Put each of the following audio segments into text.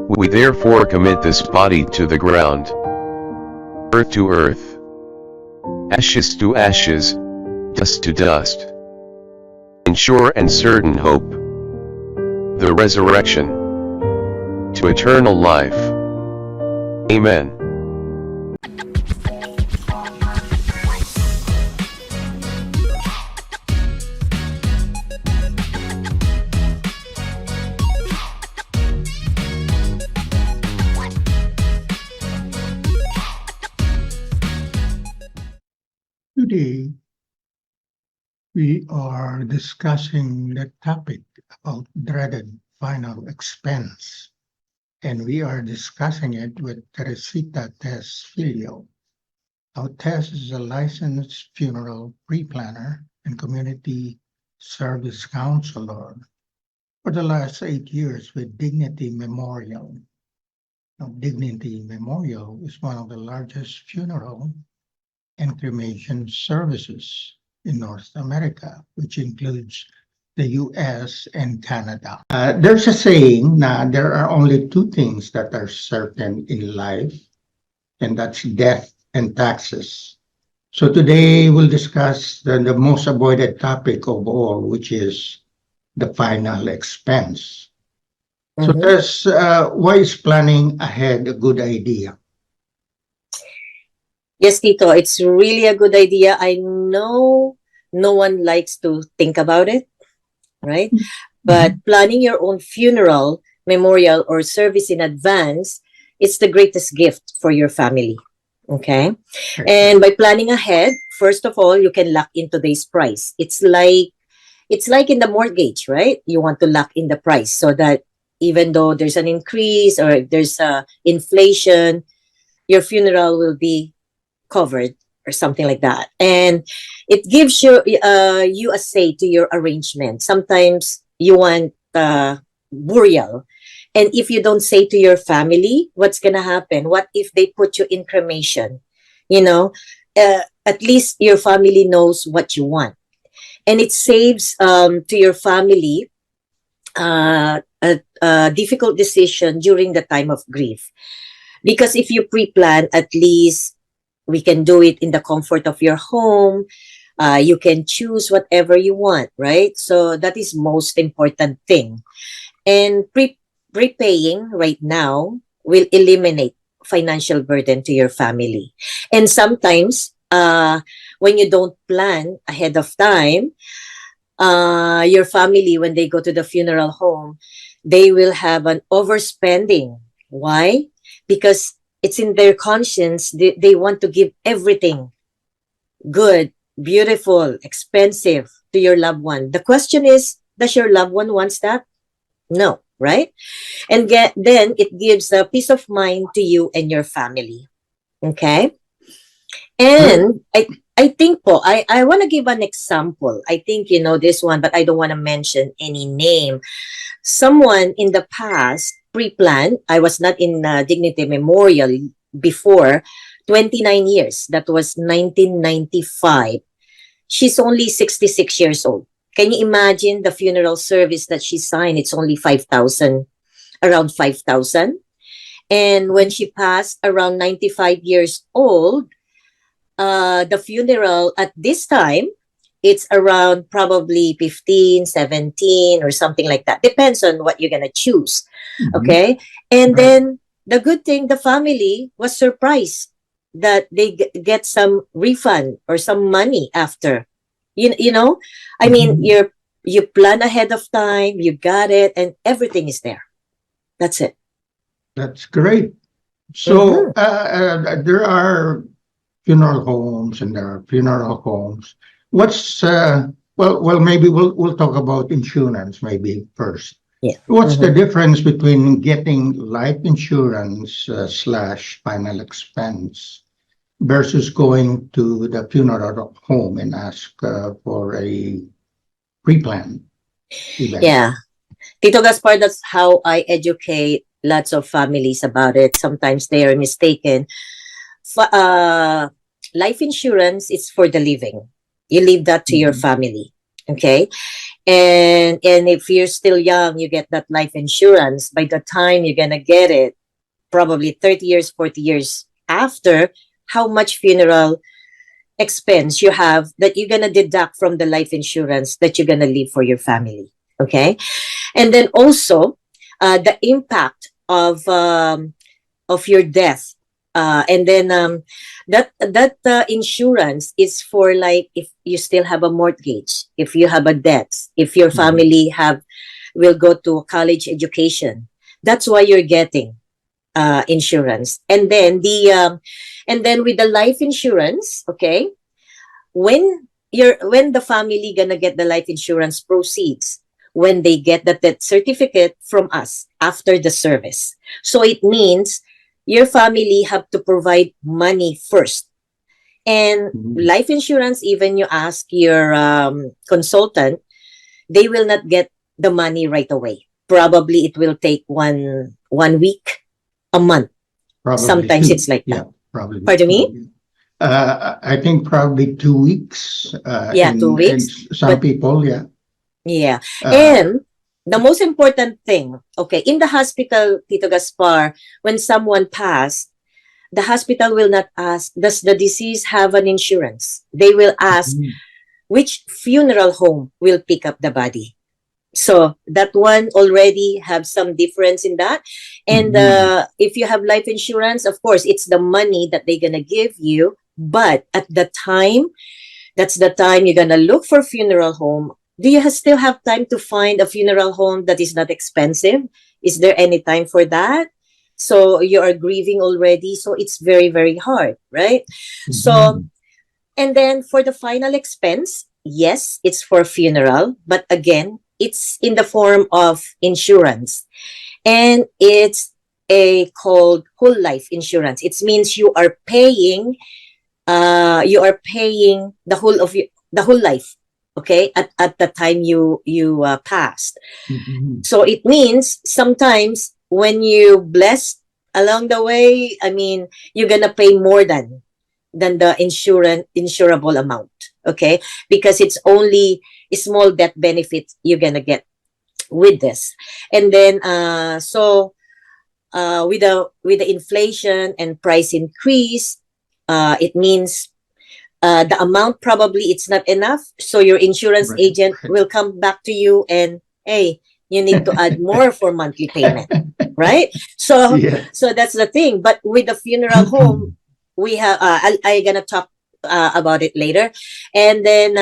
We therefore commit this body to the ground, earth to earth, ashes to ashes, dust to dust, in sure and certain hope, the resurrection, to eternal life. Amen. Today, we are discussing the topic about dreaded final expense, and we are discussing it with Teresita Filio. Now, Tess is a licensed funeral pre-planner and community service counselor for the last 8 years with Dignity Memorial. Now, Dignity Memorial is one of the largest funeral and cremation services in North America, which includes the US and Canada. There's a saying that there are only two things that are certain in life, and that's death and taxes. So today we'll discuss the most avoided topic of all, which is the final expense. So Tess, why is planning ahead a good idea? Yes, Tito, it's really a good idea. I know no one likes to think about it, right? But planning your own funeral, memorial, or service in advance, it's the greatest gift for your family, okay? And by planning ahead, first of all, you can lock in today's price. It's like in the mortgage, right? You want to lock in the price so that even though there's an increase or if there's inflation, your funeral will be covered or something like that. And it gives you you a say to your arrangement. Sometimes you want burial, and if you don't say to your family, what's gonna happen? What if they put you in cremation? You know, at least your family knows what you want, and it saves to your family a difficult decision during the time of grief. Because if you pre-plan, at least we can do it in the comfort of your home. You can choose whatever you want, right? So that is most important thing. And prepaying right now will eliminate financial burden to your family. And sometimes, when you don't plan ahead of time, your family, when they go to the funeral home, they will have an overspending. Why? Because it's in their conscience. They want to give everything good, beautiful, expensive to your loved one. The question is, does your loved one wants that? No, right? And then it gives a peace of mind to you and your family. Okay? And I think po, I want to give an example. I think you know this one, but I don't want to mention any name. Someone in the past pre-planned. I was not in Dignity Memorial before 29 years. That was 1995. She's only 66 years old. Can you imagine the funeral service that she signed? It's only 5,000, around 5,000. And when she passed around 95 years old, the funeral at this time, it's around probably 15, 17 or something like that. Depends on what you're going to choose. Okay. And then the good thing, the family was surprised that they get some refund or some money after. You know, I mean, you plan ahead of time, you got it, and everything is there. That's it. That's great. So there are funeral homes and there are funeral homes. What's well maybe we'll talk about insurance maybe first. Yeah. What's the difference between getting life insurance slash final expense versus going to the funeral home and ask for a pre-plan? event. Yeah. Tito Gaspar, that's how I educate lots of families about it. Sometimes they are mistaken. Life insurance is for the living. You leave that to your family. Okay. And if you're still young, you get that life insurance. By the time you're gonna get it, probably 30 years, 40 years after, how much funeral expense you have that you're gonna deduct from the life insurance that you're gonna leave for your family. Okay. And then also the impact of your death. And then that insurance is for, like, if you still have a mortgage, if you have a debt, if your family will go to college education. That's why you're getting insurance. And then with the life insurance, okay, when the family gonna get the life insurance proceeds, when they get the death certificate from us after the service. So it means your family have to provide money first. And life insurance, even you ask your consultant, they will not get the money right away. Probably it will take one week, a month. Probably Sometimes two. it's like that. Yeah, probably. Pardon me? I think probably 2 weeks. Yeah, 2 weeks. And some people, yeah. Yeah. And the most important thing, okay, in the hospital, Tito Gaspar, when someone passed, the hospital will not ask, does the deceased have an insurance? They will ask, which funeral home will pick up the body? So that one already have some difference in that. And if you have life insurance, of course, it's the money that they're going to give you. But at the time, that's the time you're going to look for funeral home. Do you still have time to find a funeral home that is not expensive? Is there any time for that? So you are grieving already. So it's very, very hard, right? So, and then for the final expense, yes, it's for funeral. But again, it's in the form of insurance. And it's called whole life insurance. It means you are paying the whole life, okay, at the time you passed. So it means sometimes when you blessed along the way, I mean, you're gonna pay more than the insurable amount, okay, because it's only a small death benefit you're gonna get with this. And then with the inflation and price increase, it means the amount probably it's not enough. So your insurance agent will come back to you and, hey, you need to add more for monthly payment, right? So so that's the thing. But with the funeral home, we have I gonna talk about it later. And then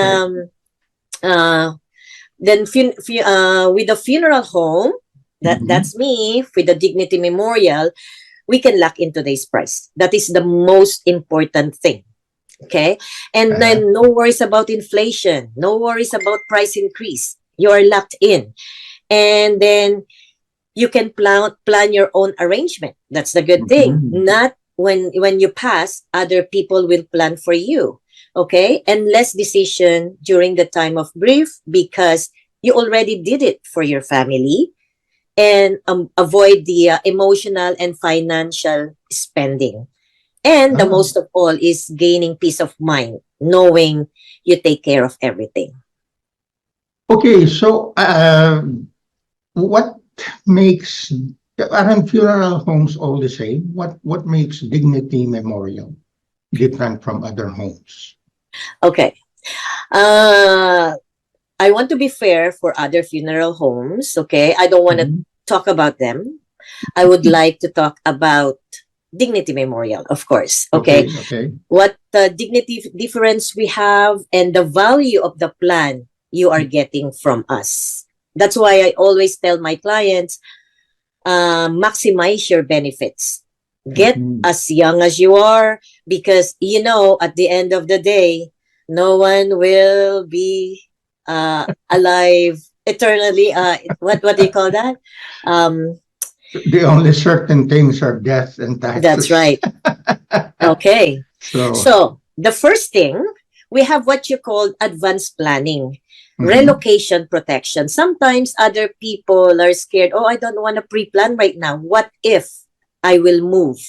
with the funeral home, that's me, with the Dignity Memorial, we can lock in today's price. That is the most important thing. Okay. And then no worries about inflation, no worries about price increase. You are locked in. And then you can plan your own arrangement. That's the good thing. Not when you pass, other people will plan for you. Okay. And less decision during the time of grief because you already did it for your family. And avoid the emotional and financial spending. And the most of all is gaining peace of mind, knowing you take care of everything. Okay, so what makes, aren't funeral homes all the same? What makes Dignity Memorial different from other homes? Okay. I want to be fair for other funeral homes, okay? I don't want to talk about them. I would like to talk about Dignity Memorial, of course, okay? What the dignity difference we have and the value of the plan you are getting from us. That's why I always tell my clients, maximize your benefits. Get as young as you are because, you know, at the end of the day, no one will be alive eternally. What do you call that? The only certain things are death and taxes. That's right. Okay. So the first thing, we have what you call advanced planning. relocation protection. Sometimes other people are scared, oh, I don't want to pre-plan right now. What if I will move?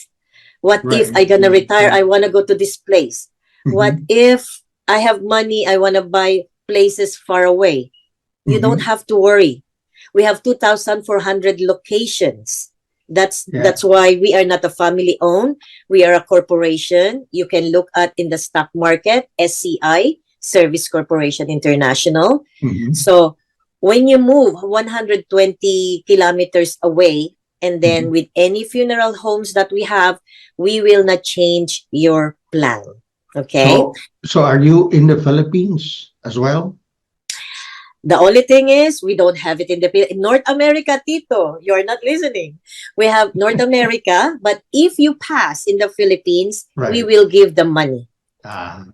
What if I gonna retire? I want to go to this place. What if I have money? I want to buy places far away. You don't have to worry. We have 2,400 locations. That's why we are not a family owned. We are a corporation. You can look at in the stock market, SCI, Service Corporation International. So when you move 120 kilometers away, and then with any funeral homes that we have, we will not change your plan. Okay? So are you in the Philippines as well? The only thing is, we don't have it in North America, Tito. You're not listening. We have North America, but if you pass in the Philippines, we will give the money.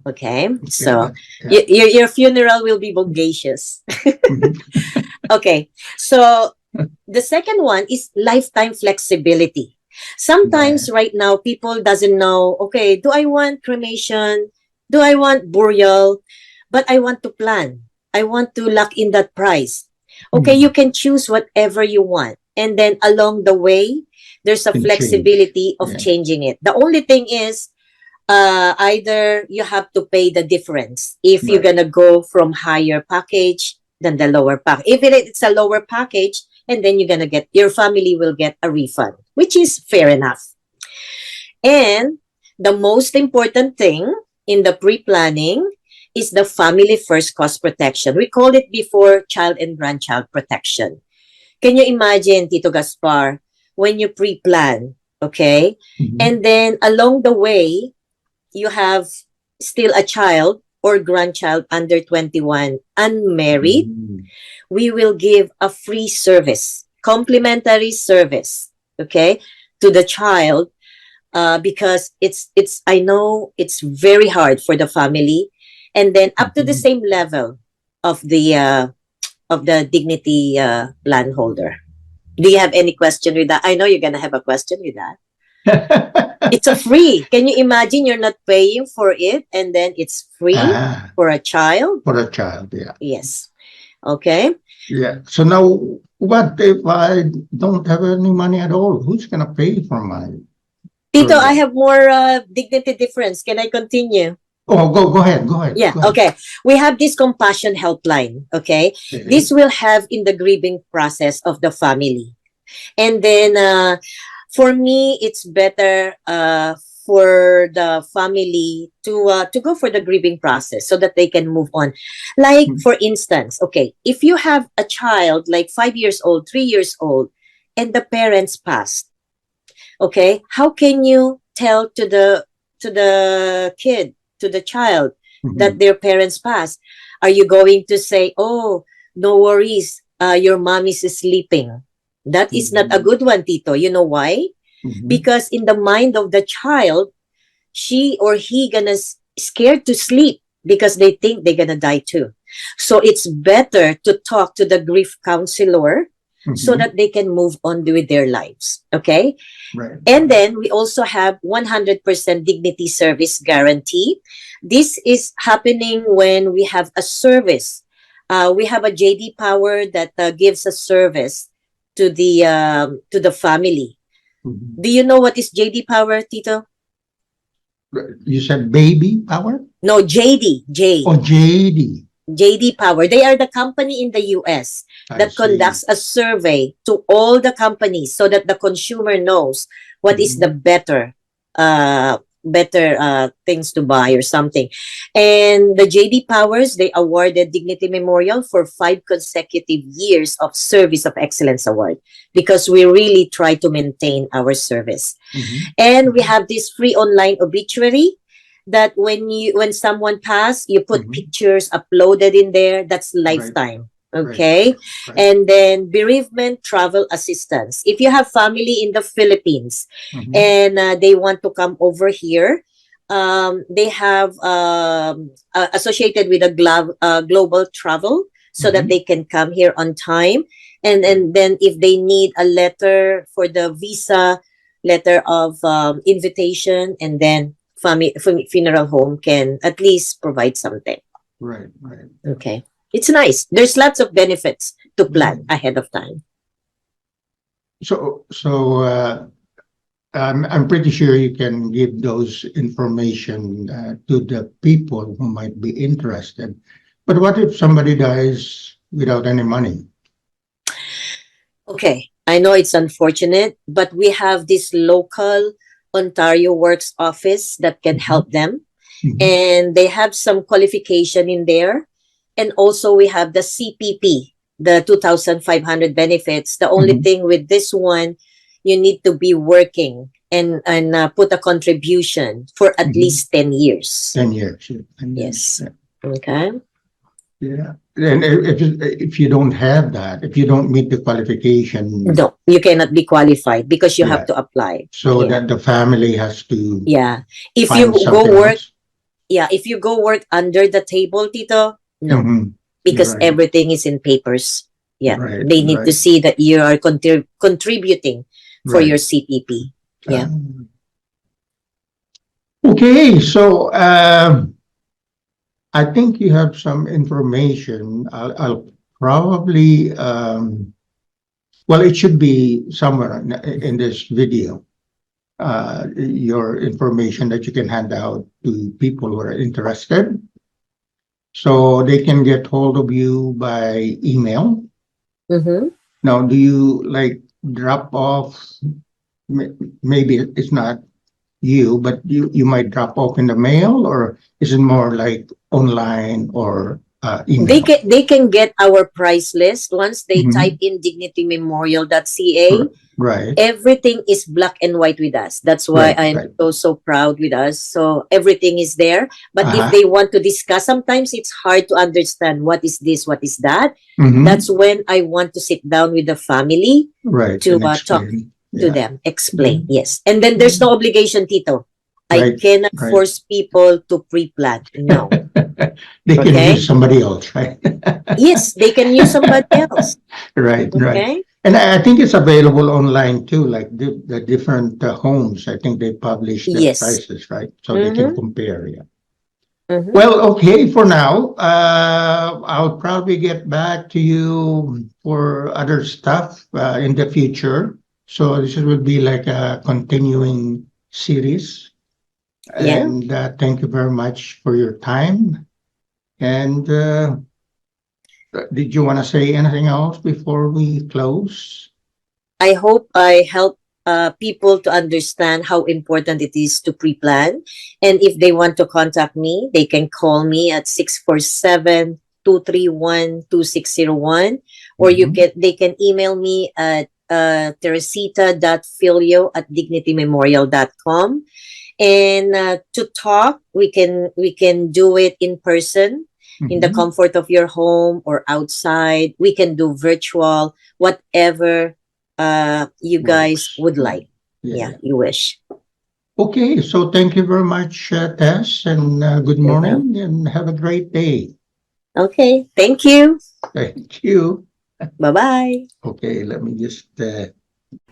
Okay? So, your funeral will be bogacious. Okay. So, the second one is lifetime flexibility. Sometimes right now, people doesn't know, okay, do I want cremation? Do I want burial? But I want to plan. I want to lock in that price. Okay, you can choose whatever you want. And then along the way, there's a flexibility of changing it. The only thing is, either you have to pay the difference if you're gonna go from higher package than the lower package. If it's a lower package, and then you're gonna get, your family will get a refund, which is fair enough. And the most important thing in the pre-planning is the family first cost protection. We called it before child and grandchild protection. Can you imagine, Tito Gaspar, when you pre-plan, okay? And then along the way, you have still a child or grandchild under 21 unmarried, we will give a free service, complimentary service, okay, to the child, because I know it's very hard for the family. And then up to the same level of the dignity plan holder. Do you have any question with that? I know you're gonna have a question with that. It's a free. Can you imagine you're not paying for it, and then it's free for a child? For a child, yeah. Yes. Okay. Yeah. So now, what if I don't have any money at all? Who's gonna pay for my? Tito, I have more dignity difference. Can I continue? Oh, go ahead. Go ahead. Yeah, go ahead. okay. We have this compassion helpline, okay? This will have in the grieving process of the family. And then, for me, it's better for the family to go for the grieving process so that they can move on. Like, for instance, okay, if you have a child like 5 years old, 3 years old, and the parents passed, okay, how can you tell to the kid, to the child, that their parents passed? Are you going to say, oh, no worries, your mom is sleeping? That is not a good one, Tito. You know why? Because in the mind of the child, she or he gonna scared to sleep because they think they're gonna die too. So it's better to talk to the grief counselor so that they can move on with their lives. Okay? Right. And then we also have 100% dignity service guarantee. This is happening when we have a service. We have a JD Power that gives a service to the family. Do you know what is JD Power, Tito? You said baby power? No, JD. J. Oh, JD. JD Power. They are the company in the US that conducts a survey to all the companies so that the consumer knows what is the better things to buy or something. And the JD Powers, they awarded Dignity Memorial for 5 consecutive years of Service of Excellence Award because we really try to maintain our service. And we have this free online obituary that when someone passed, you put pictures uploaded in there. That's lifetime. Okay. Right. And then bereavement travel assistance. If you have family in the Philippines and they want to come over here, they have associated with a global travel so that they can come here on time. And then if they need a letter for the visa, letter of invitation, and then funeral home can at least provide something. Right, right. Okay. It's nice. There's lots of benefits to plan ahead of time. So I'm pretty sure you can give those information to the people who might be interested. But what if somebody dies without any money? Okay, I know it's unfortunate, but we have this local Ontario Works office that can help them. And they have some qualification in there. And also we have the CPP, the 2,500 benefits. The only thing with this one, you need to be working and put a contribution for at least 10 years. 10 years. Yes. Yeah. Okay. Yeah. And if you don't have that, if you don't meet the qualification, No, you cannot be qualified because you have to apply. so that the family has to Yeah. If find you go something work, else. if you go work under the table, Tito, no, because Right. everything is in papers. Yeah. Right, They need to right. see that you are contributing for Right. your CPP. Yeah. Okay, so I think you have some information. I'll probably well, it should be somewhere in this video. Your information that you can hand out to people who are interested, so they can get hold of you by email. Now, do you like drop off? Maybe it's not you, but you might drop off in the mail, or is it more like online or email? They can get our price list once they type in dignitymemorial.ca. Right. Everything is black and white with us. That's why I'm so proud with us. So everything is there. But if they want to discuss, sometimes it's hard to understand what is this, what is that. That's when I want to sit down with the family to talk to them, explain. Yes. And then there's no obligation, Tito. I cannot force people to pre-plan. No. They can use somebody else, right? Yes, they can use somebody else. Right. Okay. And I think it's available online too, like the different homes. I think they publish the prices, right? So they can compare. Yeah. Well, okay, for now, I'll probably get back to you for other stuff in the future. So this will be like a continuing series. And thank you very much for your time. And did you want to say anything else before we close? I hope I help people to understand how important it is to pre-plan. And if they want to contact me, they can call me at 647-231-2601, or they can email me at teresita.filio@dignitymemorial.com. And to talk, we can do it in person, in the comfort of your home or outside. We can do virtual, whatever you guys would like. Yeah, you wish. Okay, so thank you very much, Tess, and good morning, and have a great day. Okay, thank you. Thank you. Bye-bye. Okay, let me just...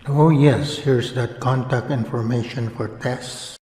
Oh yes, here's that contact information for Tess.